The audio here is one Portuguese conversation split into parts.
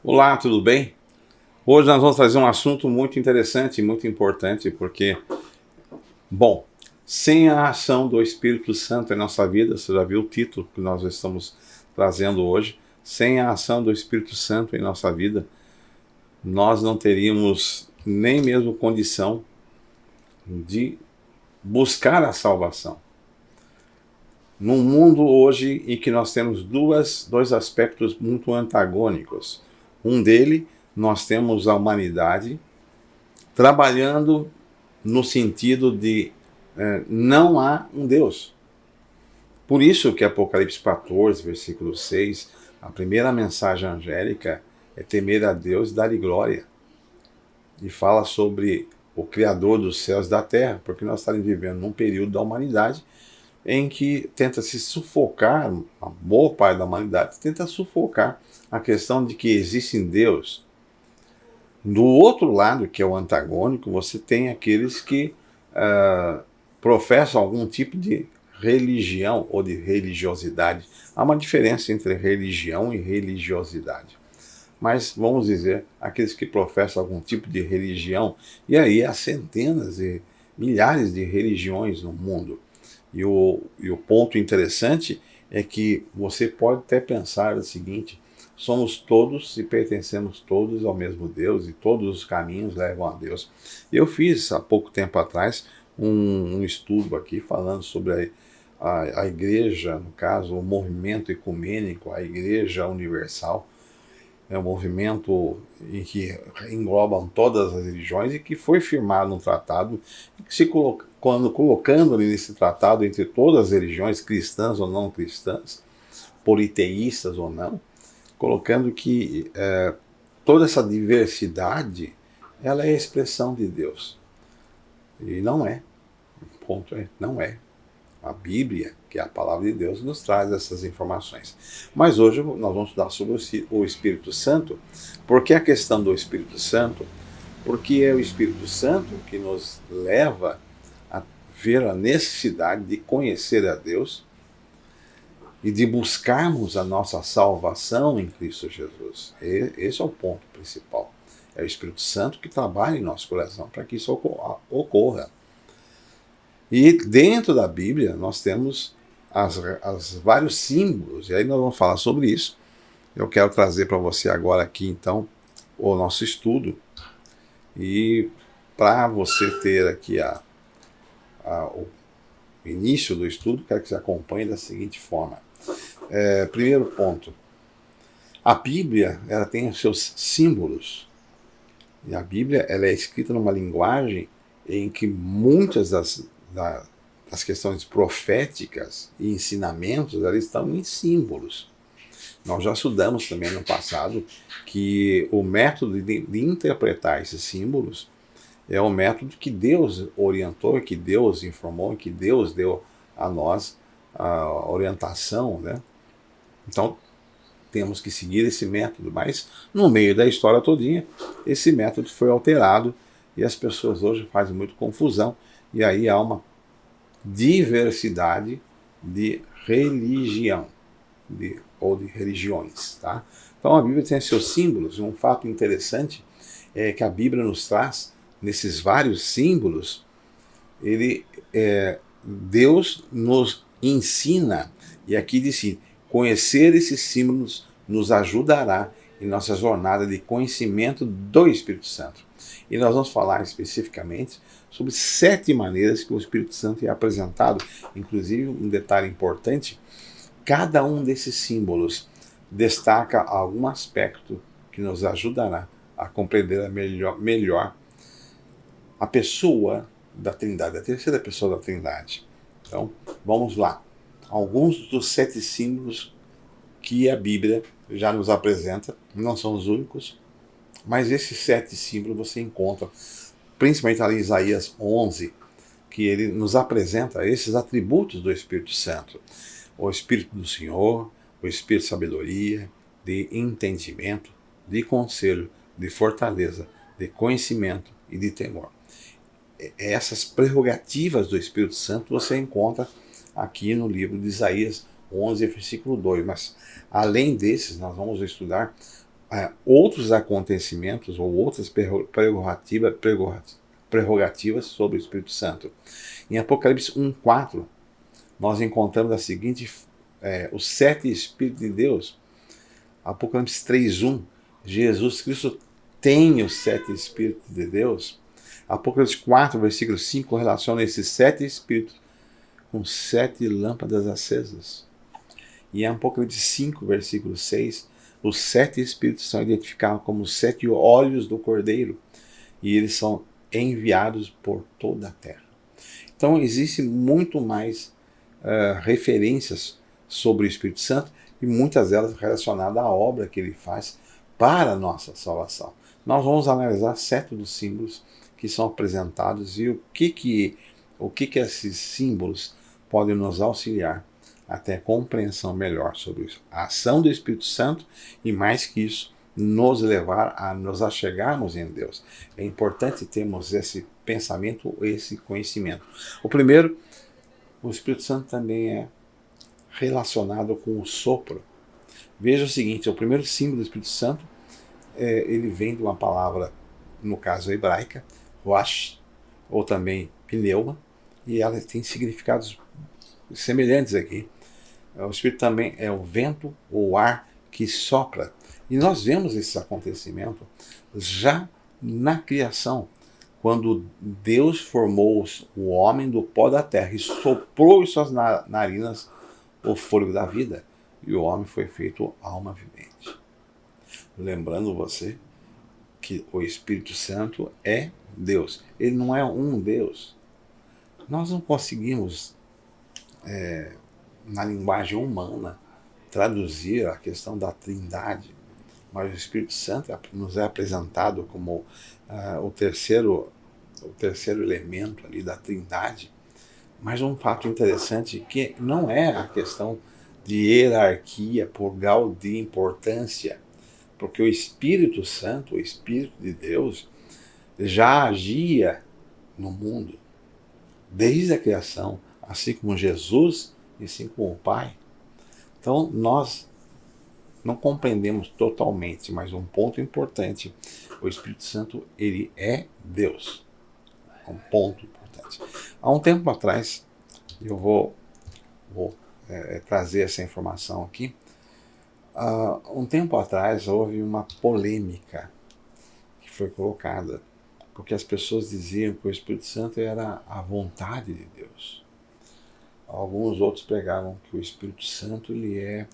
Olá, tudo bem? Hoje nós vamos trazer um assunto muito interessante e muito importante, porque, bom, sem a ação do Espírito Santo em nossa vida, você já viu o título que nós estamos trazendo hoje, sem a ação do Espírito Santo em nossa vida, nós não teríamos nem mesmo condição de buscar a salvação. Num mundo hoje em que nós temos dois aspectos muito antagônicos. Um dele, nós temos a humanidade trabalhando no sentido de não há um Deus. Por isso que Apocalipse 14, versículo 6, a primeira mensagem angélica é temer a Deus e dar-lhe glória. E fala sobre o Criador dos céus e da terra, porque nós estamos vivendo num período da humanidade em que tenta se sufocar, a boa parte da humanidade tenta sufocar a questão de que existe Deus. Do outro lado, que é o antagônico, você tem aqueles que professam algum tipo de religião ou de religiosidade. Há uma diferença entre religião e religiosidade. Mas, vamos dizer, aqueles que professam algum tipo de religião, e aí há centenas e milhares de religiões no mundo. E o ponto interessante é que você pode até pensar o seguinte: somos todos e pertencemos todos ao mesmo Deus e todos os caminhos levam a Deus. Eu fiz há pouco tempo atrás um estudo aqui falando sobre a igreja, no caso, o movimento ecumênico, a igreja universal. É um movimento em que englobam todas as religiões e que foi firmado um tratado que se colocando nesse tratado entre todas as religiões, cristãs ou não cristãs, politeístas ou não, colocando que toda essa diversidade ela é a expressão de Deus. E não é. O ponto é, não é. A Bíblia, que é a palavra de Deus, nos traz essas informações. Mas hoje nós vamos estudar sobre o Espírito Santo. Por que a questão do Espírito Santo? Porque é o Espírito Santo que nos leva a ver a necessidade de conhecer a Deus e de buscarmos a nossa salvação em Cristo Jesus. Esse é o ponto principal. É o Espírito Santo que trabalha em nosso coração para que isso ocorra. E dentro da Bíblia nós temos as vários símbolos, e aí nós vamos falar sobre isso. Eu quero trazer para você agora aqui então o nosso estudo, e para você ter aqui o início do estudo, quero que você acompanhe da seguinte forma. Primeiro ponto, a Bíblia ela tem os seus símbolos, e a Bíblia ela é escrita numa linguagem em que muitas das questões proféticas e ensinamentos elas estão em símbolos. Nós já estudamos também no passado que o método de interpretar esses símbolos é o método que Deus orientou, que Deus informou, que Deus deu a nós a orientação, né? Então temos que seguir esse método, mas no meio da história todinha esse método foi alterado e as pessoas hoje fazem muito confusão, e aí há uma diversidade de religião ou de religiões, tá? Então a Bíblia tem seus símbolos. Um fato interessante é que a Bíblia nos traz, nesses vários símbolos, Deus nos ensina, e aqui diz: conhecer esses símbolos nos ajudará em nossa jornada de conhecimento do Espírito Santo. E nós vamos falar especificamente sobre 7 maneiras que o Espírito Santo é apresentado. Inclusive, um detalhe importante: cada um desses símbolos destaca algum aspecto que nos ajudará a compreender melhor a pessoa da Trindade, a terceira pessoa da Trindade. Então, vamos lá. Alguns dos 7 símbolos que a Bíblia já nos apresenta, não são os únicos, mas esses 7 símbolos você encontra, principalmente ali em Isaías 11, que ele nos apresenta esses atributos do Espírito Santo. O Espírito do Senhor, o Espírito de sabedoria, de entendimento, de conselho, de fortaleza, de conhecimento e de temor. Essas prerrogativas do Espírito Santo você encontra aqui no livro de Isaías 11, versículo 2. Mas, além desses, nós vamos estudar outros acontecimentos ou outras prerrogativas sobre o Espírito Santo. Em Apocalipse 1:4, nós encontramos a seguinte, os 7 Espíritos de Deus. Apocalipse 3:1, Jesus Cristo tem os 7 Espíritos de Deus. Apocalipse 4, versículo 5, relaciona esses 7 Espíritos com 7 lâmpadas acesas. E em Apocalipse 5, versículo 6, os 7 Espíritos são identificados como os 7 olhos do Cordeiro. E eles são enviados por toda a terra. Então, existe muito mais referências sobre o Espírito Santo, e muitas delas relacionadas à obra que ele faz para a nossa salvação. Nós vamos analisar 7 dos símbolos que são apresentados e o que esses símbolos podem nos auxiliar até compreensão melhor sobre a ação do Espírito Santo e, mais que isso, nos levar a nos achegarmos em Deus. É importante termos esse pensamento, esse conhecimento. O primeiro, o Espírito Santo também é relacionado com o sopro. Veja o seguinte, o primeiro símbolo do Espírito Santo, ele vem de uma palavra, no caso hebraica, ruach, ou também pneuma, e ela tem significados semelhantes aqui. O Espírito também é o vento ou ar que sopra. E nós vemos esse acontecimento já na criação, quando Deus formou o homem do pó da terra e soprou em suas narinas o fôlego da vida, e o homem foi feito alma vivente. Lembrando você que o Espírito Santo é Deus. Ele não é um Deus. Nós não conseguimos, na linguagem humana, traduzir a questão da Trindade, mas o Espírito Santo nos é apresentado como o terceiro elemento ali da Trindade. Mas um fato interessante que não é a questão de hierarquia por grau de importância, porque o Espírito Santo, o Espírito de Deus, já agia no mundo desde a criação, assim como Jesus e assim como o Pai. Então nós não compreendemos totalmente, mas um ponto importante, o Espírito Santo, ele é Deus. Um ponto importante. Há um tempo atrás, eu vou trazer essa informação aqui. Um tempo atrás houve uma polêmica que foi colocada, porque as pessoas diziam que o Espírito Santo era a vontade de Deus. Alguns outros pregavam que o Espírito Santo ele é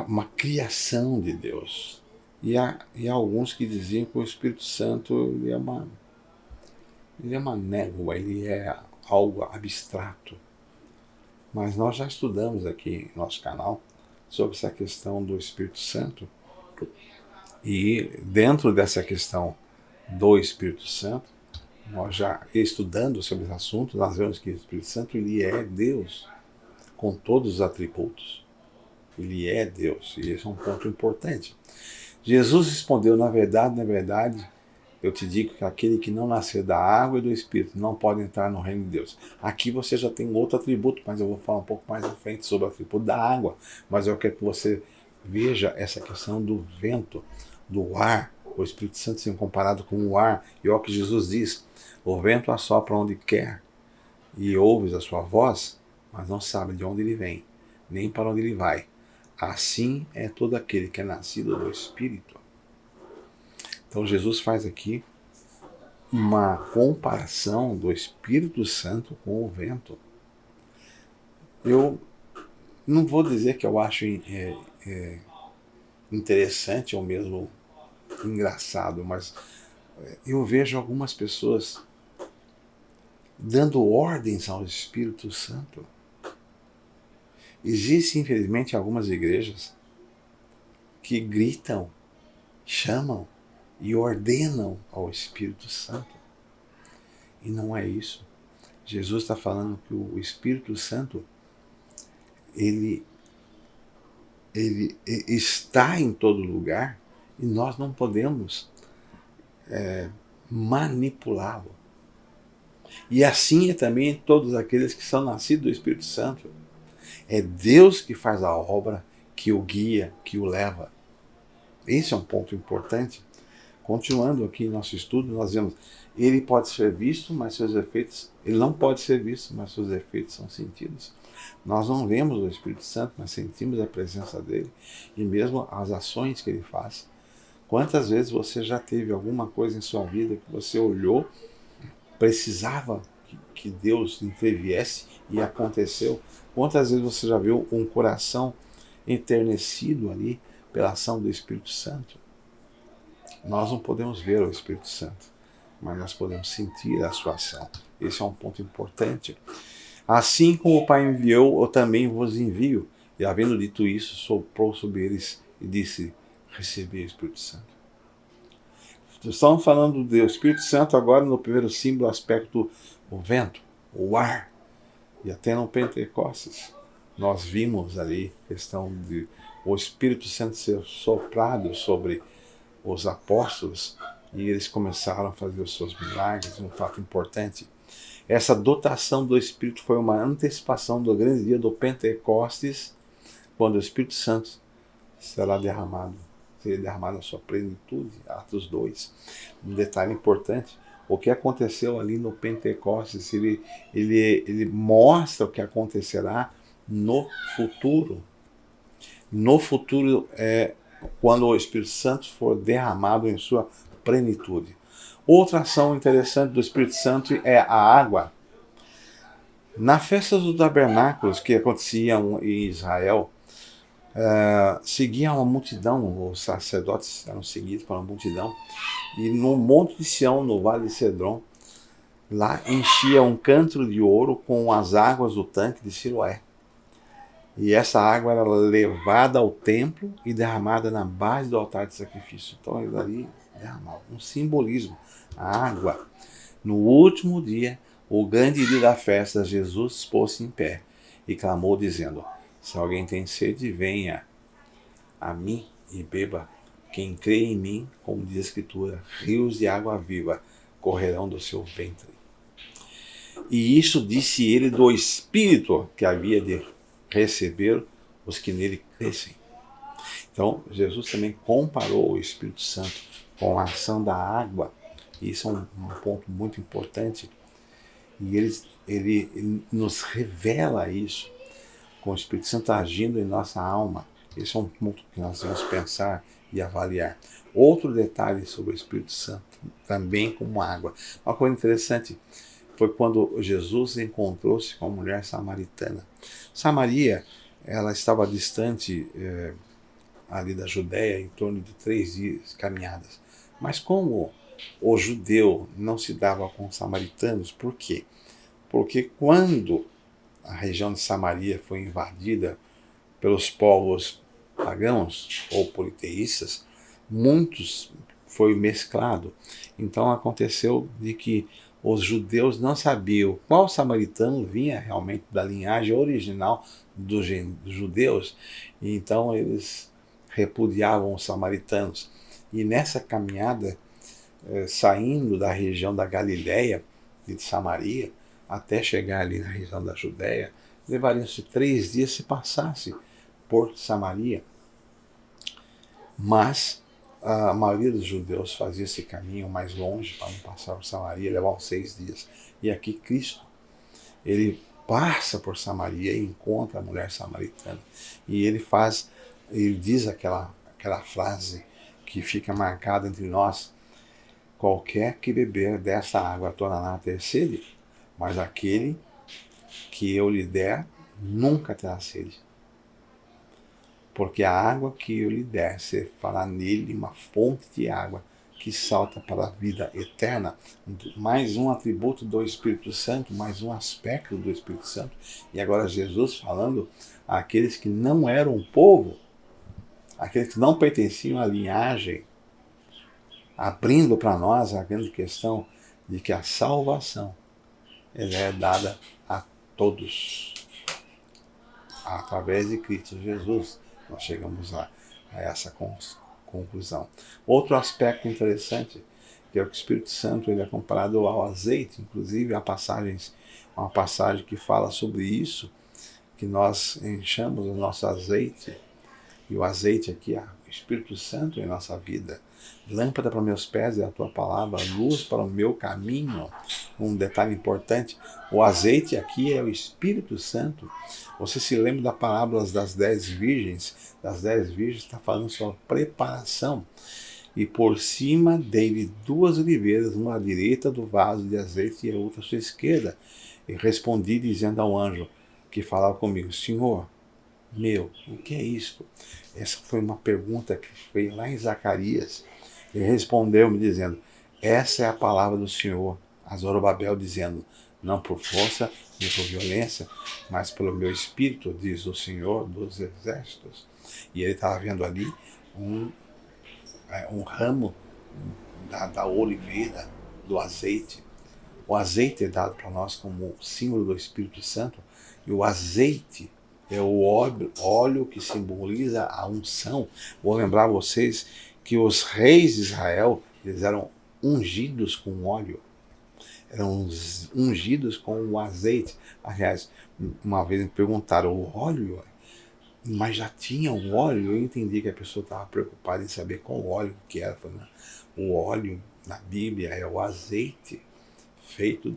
uma criação de Deus. E há alguns que diziam que o Espírito Santo ele é uma névoa, ele é algo abstrato. Mas nós já estudamos aqui no nosso canal sobre essa questão do Espírito Santo, e dentro dessa questão do Espírito Santo, nós já estudando sobre esse assunto, nós vemos que o Espírito Santo ele é Deus, com todos os atributos. Ele é Deus, e esse é um ponto importante. Jesus respondeu, na verdade, eu te digo que aquele que não nascer da água e do Espírito não pode entrar no reino de Deus. Aqui você já tem outro atributo, mas eu vou falar um pouco mais à frente sobre o atributo da água. Mas eu quero que você veja essa questão do vento, do ar, o Espírito Santo sendo comparado com o ar. E olha o que Jesus diz, o vento assopra onde quer, e ouves a sua voz, mas não sabe de onde ele vem, nem para onde ele vai. Assim é todo aquele que é nascido do Espírito. Então Jesus faz aqui uma comparação do Espírito Santo com o vento. Eu não vou dizer que eu acho interessante ou mesmo engraçado, mas eu vejo algumas pessoas dando ordens ao Espírito Santo. Existem, infelizmente, algumas igrejas que gritam, chamam e ordenam ao Espírito Santo. E não é isso. Jesus está falando que o Espírito Santo ele está em todo lugar e nós não podemos manipulá-lo. E assim é também todos aqueles que são nascidos do Espírito Santo. É Deus que faz a obra, que o guia, que o leva. Esse é um ponto importante. Continuando aqui nosso estudo, nós vemos, ele pode ser visto, mas seus efeitos, ele não pode ser visto, mas seus efeitos são sentidos. Nós não vemos o Espírito Santo, mas sentimos a presença dele e mesmo as ações que ele faz. Quantas vezes você já teve alguma coisa em sua vida que você olhou, precisava que Deus interviesse e aconteceu? Quantas vezes você já viu um coração enternecido ali pela ação do Espírito Santo? Nós não podemos ver o Espírito Santo, mas nós podemos sentir a sua ação. Esse é um ponto importante. Assim como o Pai enviou, eu também vos envio. E havendo dito isso, soprou sobre eles e disse: recebei o Espírito Santo. Estamos falando do Espírito Santo agora no primeiro símbolo, aspecto, o vento, o ar. E até no Pentecostes, nós vimos ali a questão de o Espírito Santo ser soprado sobre os apóstolos e eles começaram a fazer os seus milagres, um fato importante. Essa dotação do Espírito foi uma antecipação do grande dia do Pentecostes, quando o Espírito Santo será derramado a sua plenitude, Atos 2. Um detalhe importante, o que aconteceu ali no Pentecostes, ele mostra o que acontecerá no futuro. No futuro, quando o Espírito Santo for derramado em sua plenitude. Outra ação interessante do Espírito Santo é a água. Na festa dos tabernáculos que aconteciam em Israel, seguia uma multidão, os sacerdotes eram seguidos por uma multidão, e no Monte de Sião, no Vale de Cedron, lá enchia um cântaro de ouro com as águas do tanque de Siloé. E essa água era levada ao templo e derramada na base do altar de sacrifício. Então ele ali derramava um simbolismo. A água. No último dia, o grande dia da festa, Jesus pôs-se em pé e clamou dizendo: se alguém tem sede, venha a mim e beba. Quem crê em mim, como diz a Escritura, rios de água viva correrão do seu ventre. E isso disse ele do Espírito que havia de receber os que nele crescem. Então, Jesus também comparou o Espírito Santo com a ação da água. Isso é um ponto muito importante. E ele nos revela isso, com o Espírito Santo agindo em nossa alma. Esse é um ponto que nós vamos pensar e avaliar. Outro detalhe sobre o Espírito Santo, também como água. Uma coisa interessante foi quando Jesus encontrou-se com a mulher samaritana. Samaria, ela estava distante ali da Judéia, em torno de 3 dias caminhadas. Mas como o judeu não se dava com os samaritanos, por quê? Porque quando a região de Samaria foi invadida pelos povos pagãos ou politeístas, muitos foi mesclado. Então aconteceu de que os judeus não sabiam qual samaritano vinha realmente da linhagem original dos judeus, e então eles repudiavam os samaritanos. E nessa caminhada, saindo da região da Galiléia, de Samaria, até chegar ali na região da Judéia, levariam-se 3 dias se passasse por Samaria. Mas a maioria dos judeus fazia esse caminho mais longe para não passar por Samaria, levavam 6 dias. E aqui Cristo, ele passa por Samaria e encontra a mulher samaritana. E ele diz aquela frase que fica marcada entre nós: qualquer que beber dessa água tornará a ter sede, mas aquele que eu lhe der nunca terá sede. Porque a água que eu lhe der, você fará nele uma fonte de água que salta para a vida eterna. Mais um atributo do Espírito Santo, mais um aspecto do Espírito Santo. E agora Jesus falando àqueles que não eram povo, aqueles que não pertenciam à linhagem, abrindo para nós a grande questão de que a salvação ela é dada a todos. Através de Cristo Jesus, nós chegamos a essa conclusão. Outro aspecto interessante, que é o que o Espírito Santo ele é comparado ao azeite, inclusive há uma passagem que fala sobre isso, que nós enchamos o nosso azeite, e o azeite aqui, Espírito Santo em nossa vida. Lâmpada para meus pés é a tua palavra, luz para o meu caminho. Um detalhe importante, o azeite aqui é o Espírito Santo. Você se lembra da parábola das 10 virgens? Das 10 virgens está falando sobre preparação. E por cima dele 2 oliveiras, uma à direita do vaso de azeite e a outra à sua esquerda. E respondi dizendo ao anjo que falava comigo, Senhor, o que é isto? Essa foi uma pergunta que veio lá em Zacarias. Ele respondeu me dizendo, essa é a palavra do Senhor, a Zorobabel, dizendo, não por força nem por violência, mas pelo meu espírito, diz o Senhor dos exércitos. E ele estava vendo ali um ramo da oliveira, do azeite. O azeite é dado para nós como símbolo do Espírito Santo, e o azeite é o óleo que simboliza a unção. Vou lembrar vocês que os reis de Israel, eles eram ungidos com óleo, eram ungidos com o azeite. Aliás, uma vez me perguntaram, o óleo? Mas já tinha o óleo, eu entendi que a pessoa estava preocupada em saber qual óleo que era. O óleo na Bíblia é o azeite feito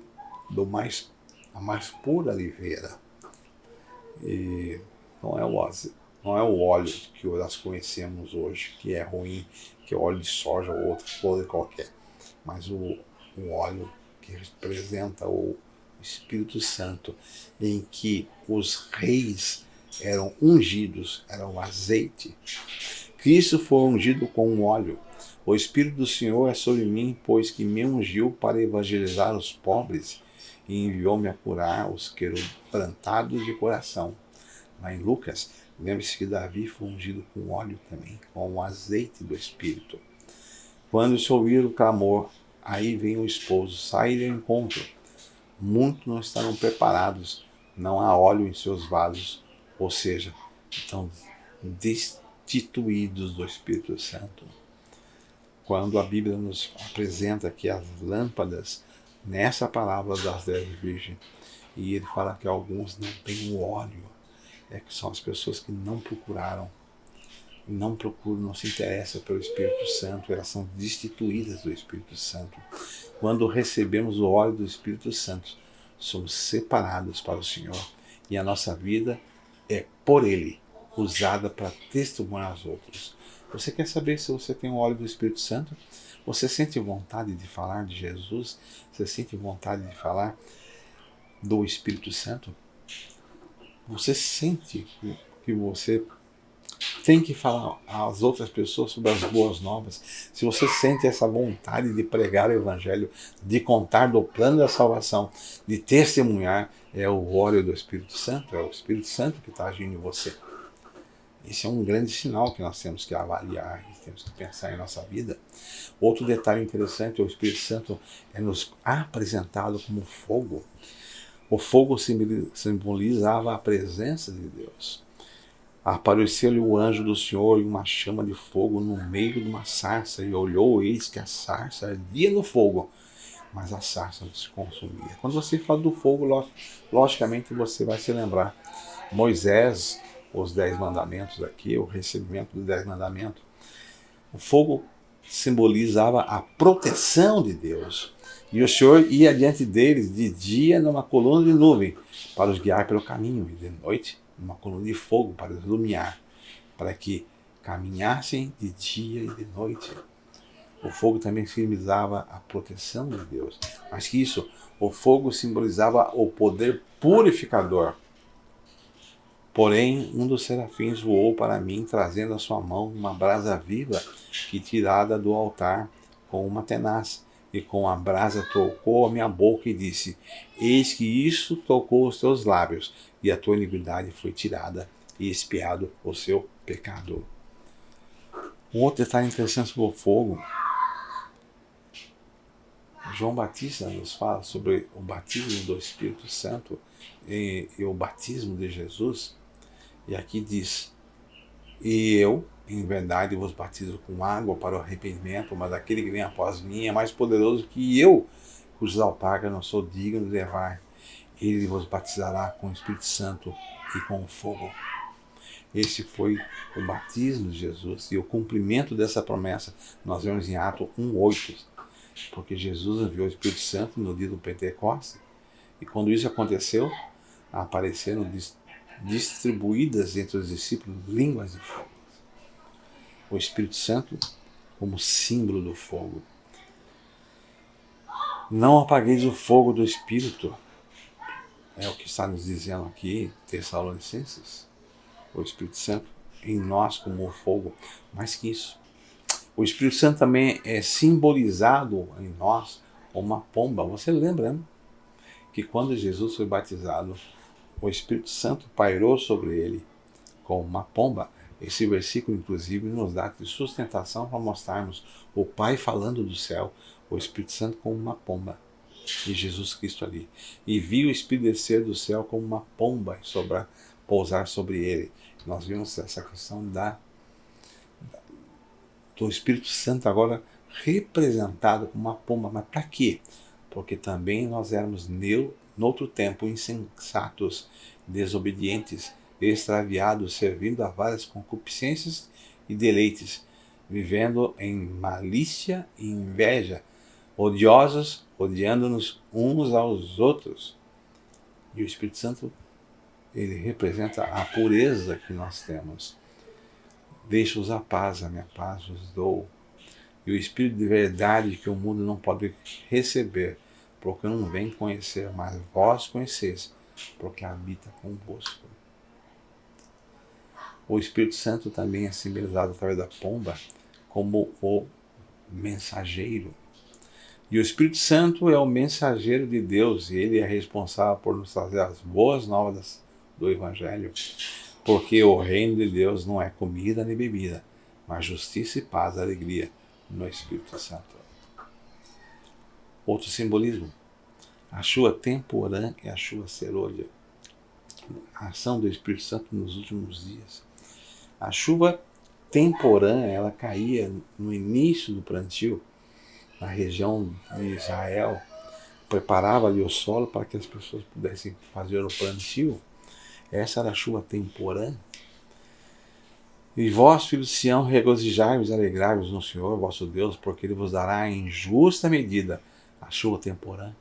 da mais pura oliveira. E não é o óleo que nós conhecemos hoje, que é ruim, que é óleo de soja ou outro coisa qualquer, mas o óleo que representa o Espírito Santo, em que os reis eram ungidos, era o azeite. Cristo foi ungido com um óleo. O Espírito do Senhor é sobre mim, pois que me ungiu para evangelizar os pobres e enviou-me a curar os quebrantados de coração. Lá em Lucas, lembre-se que Davi foi ungido com óleo também, com o azeite do Espírito. Quando se ouvir o clamor, aí vem o esposo, sai ao encontro. Muitos não estarão preparados, não há óleo em seus vasos, ou seja, estão destituídos do Espírito Santo. Quando a Bíblia nos apresenta aqui as lâmpadas, nessa palavra das 10 virgens, e ele fala que alguns não têm o óleo, que são as pessoas que não procuraram, não se interessam pelo Espírito Santo, elas são destituídas do Espírito Santo. Quando recebemos o óleo do Espírito Santo, somos separados para o Senhor, e a nossa vida é por Ele, usada para testemunhar aos outros. Você quer saber se você tem o óleo do Espírito Santo? Você sente vontade de falar de Jesus? Você sente vontade de falar do Espírito Santo? Você sente que você tem que falar às outras pessoas sobre as boas novas? Se você sente essa vontade de pregar o Evangelho, de contar do plano da salvação, de testemunhar, é o óleo do Espírito Santo, é o Espírito Santo que está agindo em você. Esse é um grande sinal que nós temos que avaliar, temos que pensar em nossa vida. Outro detalhe interessante, o Espírito Santo é nos apresentado como fogo. O fogo simbolizava a presença de Deus. Apareceu-lhe o anjo do Senhor em uma chama de fogo no meio de uma sarça, e olhou, eis que a sarça ardia no fogo, mas a sarça não se consumia. Quando você fala do fogo, logicamente você vai se lembrar. Moisés, os 10 mandamentos aqui, o recebimento dos 10 mandamentos. O fogo simbolizava a proteção de Deus. E o Senhor ia diante deles de dia numa coluna de nuvem para os guiar pelo caminho, e de noite numa coluna de fogo para os iluminar, para que caminhassem de dia e de noite. O fogo também simbolizava a proteção de Deus. Mas que isso, o fogo simbolizava o poder purificador. Porém, um dos serafins voou para mim, trazendo a sua mão uma brasa viva que tirada do altar com uma tenaz, e com a brasa tocou a minha boca e disse, eis que isso tocou os teus lábios, e a tua iniquidade foi tirada, e expiado o seu pecado. Um outro detalhe interessante sobre o fogo, João Batista nos fala sobre o batismo do Espírito Santo e o batismo de Jesus. E aqui diz, e eu, em verdade, vos batizo com água para o arrependimento, mas aquele que vem após mim é mais poderoso que eu, cujos alpargas não sou digno de levar. Ele vos batizará com o Espírito Santo e com o fogo. Esse foi o batismo de Jesus e o cumprimento dessa promessa. Nós vemos em Atos 1:8, porque Jesus enviou o Espírito Santo no dia do Pentecostes. E quando isso aconteceu, apareceram distribuídas entre os discípulos línguas de fogo. O Espírito Santo como símbolo do fogo. Não apagueis o fogo do Espírito. É o que está nos dizendo aqui, Tessalonicenses. O Espírito Santo em nós como o fogo. Mais que isso. O Espírito Santo também é simbolizado em nós como uma pomba. Você lembra, né? Que quando Jesus foi batizado, o Espírito Santo pairou sobre ele como uma pomba. Esse versículo, inclusive, nos dá de sustentação para mostrarmos o Pai falando do céu, o Espírito Santo como uma pomba, e Jesus Cristo ali. E viu o Espírito descer do céu como uma pomba e pousar sobre ele. Nós vimos essa questão do Espírito Santo agora representado como uma pomba. Mas para quê? Porque também nós éramos, noutro tempo, insensatos, desobedientes, extraviados, servindo a várias concupiscências e deleites, vivendo em malícia e inveja, odiosos, odiando-nos uns aos outros. E o Espírito Santo, ele representa a pureza que nós temos. Deixo-os a paz, a minha paz vos dou. E o Espírito de verdade que o mundo não pode receber, porque não vem conhecer, mas vós conheceis, porque habita convosco. O Espírito Santo também é simbolizado através da pomba como o mensageiro. E o Espírito Santo é o mensageiro de Deus, e ele é responsável por nos trazer as boas novas do Evangelho, porque o reino de Deus não é comida nem bebida, mas justiça e paz e alegria no Espírito Santo. Outro simbolismo, a chuva temporã e a chuva serôdia. A ação do Espírito Santo nos últimos dias. A chuva temporã, ela caía no início do plantio, na região de Israel, preparava ali o solo para que as pessoas pudessem fazer o plantio. Essa era a chuva temporã. E vós, filhos de Sião, regozijai-vos e alegrai-vos no Senhor, vosso Deus, porque Ele vos dará em justa medida a chuva temporã.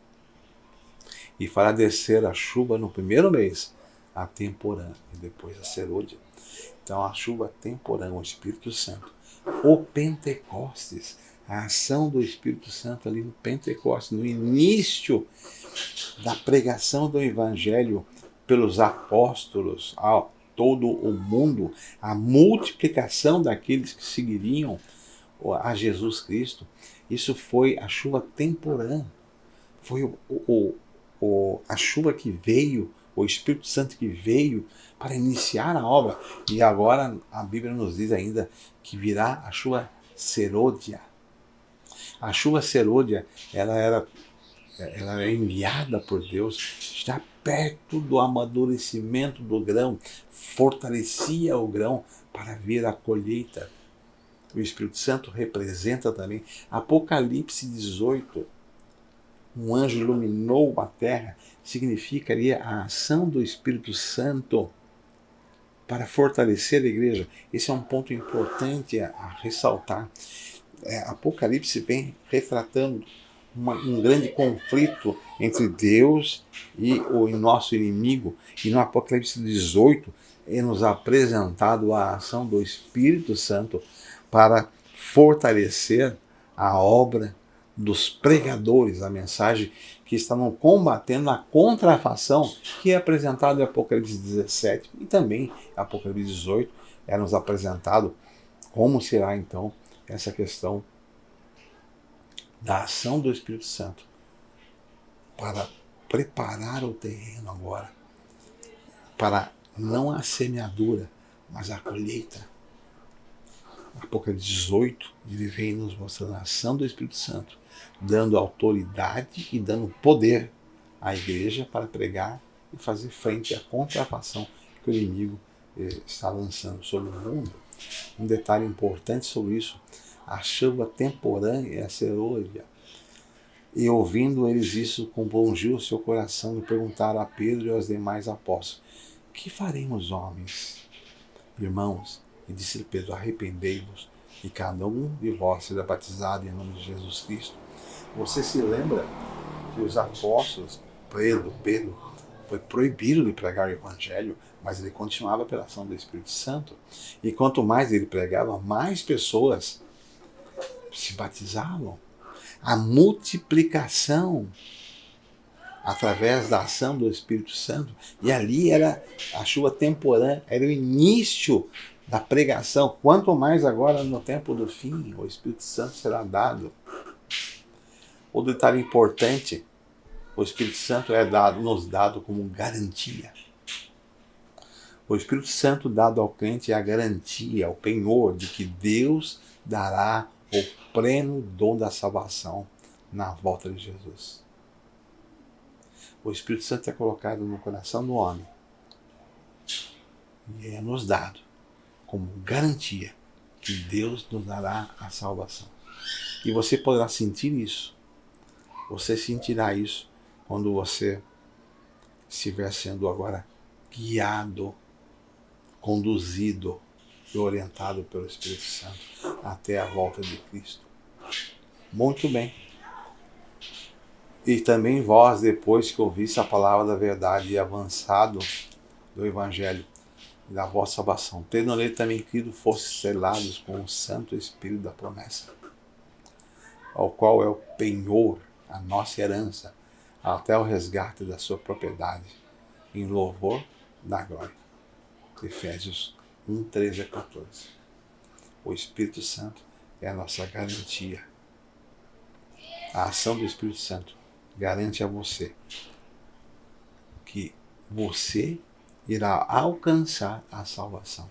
E fará descer a chuva no primeiro mês, a temporã, e depois a serôdia. Então a chuva temporã, o Espírito Santo. O Pentecostes, a ação do Espírito Santo ali no Pentecostes, no início da pregação do Evangelho pelos apóstolos a todo o mundo, a multiplicação daqueles que seguiriam a Jesus Cristo. Isso foi a chuva temporã, foi a chuva que veio, o Espírito Santo que veio para iniciar a obra. E agora a Bíblia nos diz ainda que virá a chuva serôdia. A chuva serôdia, ela é enviada por Deus já perto do amadurecimento do grão, fortalecia o grão para vir a colheita. O Espírito Santo representa também Apocalipse 18. Um anjo iluminou a terra, significaria a ação do Espírito Santo para fortalecer a igreja. Esse é um ponto importante a ressaltar. Apocalipse vem retratando um grande conflito entre Deus e o nosso inimigo. E no Apocalipse 18 é nos apresentado a ação do Espírito Santo para fortalecer a obra dos pregadores, a mensagem que estavam combatendo a contrafação que é apresentada em Apocalipse 17 e também Apocalipse 18 é nos apresentado como será então essa questão da ação do Espírito Santo para preparar o terreno agora para não a semeadura, mas a colheita. Apocalipse 18, ele vem nos mostrando a ação do Espírito Santo, dando autoridade e dando poder à igreja para pregar e fazer frente à contrafação que o inimigo está lançando sobre o mundo. Um detalhe importante sobre isso, a chuva temporã e a serôdia. E ouvindo eles isso, compungiu o seu coração e perguntaram a Pedro e aos demais apóstolos: que faremos, homens? Irmãos, e disse Pedro, arrependei-vos e cada um de vós seja batizado em nome de Jesus Cristo. Você se lembra que os apóstolos, Pedro foi proibido de pregar o evangelho, mas ele continuava pela ação do Espírito Santo. E quanto mais ele pregava, mais pessoas se batizavam. A multiplicação através da ação do Espírito Santo. E ali era a chuva temporã, era o início da pregação. Quanto mais agora no tempo do fim, o Espírito Santo será dado. Outro detalhe importante, o Espírito Santo é nos dado como garantia. O Espírito Santo dado ao crente é a garantia, o penhor de que Deus dará o pleno dom da salvação na volta de Jesus. O Espírito Santo é colocado no coração do homem e é nos dado como garantia que Deus nos dará a salvação. E você poderá sentir isso. Você sentirá isso quando você estiver sendo agora guiado, conduzido e orientado pelo Espírito Santo até a volta de Cristo. Muito bem. E também vós, depois que ouviste a palavra da verdade e avançado do Evangelho e da vossa salvação, tendo nele também crido, fostes selados com o Santo Espírito da promessa, ao qual é o penhor, a nossa herança, até o resgate da sua propriedade, em louvor da glória. Efésios 1, 13 a 14. O Espírito Santo é a nossa garantia. A ação do Espírito Santo garante a você que você irá alcançar a salvação.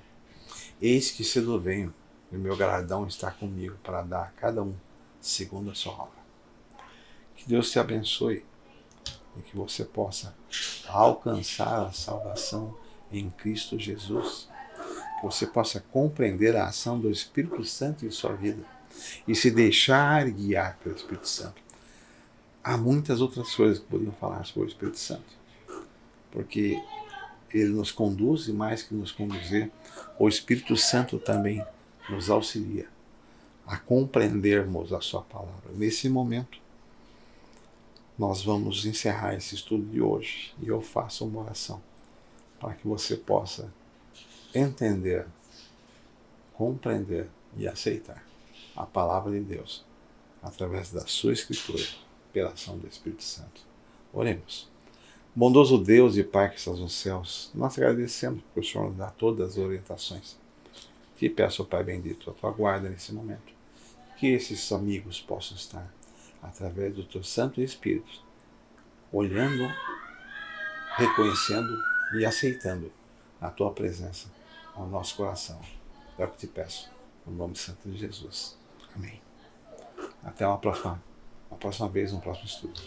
Eis que cedo venho, e o meu galardão está comigo para dar a cada um segundo a sua obra. Que Deus te abençoe e que você possa alcançar a salvação em Cristo Jesus. Que você possa compreender a ação do Espírito Santo em sua vida e se deixar guiar pelo Espírito Santo. Há muitas outras coisas que poderiam falar sobre o Espírito Santo, porque ele nos conduz e mais que nos conduzir, o Espírito Santo também nos auxilia a compreendermos a sua palavra. Nesse momento, nós vamos encerrar esse estudo de hoje e eu faço uma oração para que você possa entender, compreender e aceitar a palavra de Deus através da sua Escritura, pela ação do Espírito Santo. Oremos. Bondoso Deus e Pai que estás nos céus, nós agradecemos por o Senhor nos dar todas as orientações. Te peço, Pai bendito, a tua guarda nesse momento, que esses amigos possam estar, através do teu Santo Espírito, olhando, reconhecendo e aceitando a tua presença no nosso coração. É o que te peço, no nome santo de Jesus. Amém. Até uma próxima vez, um próximo estudo.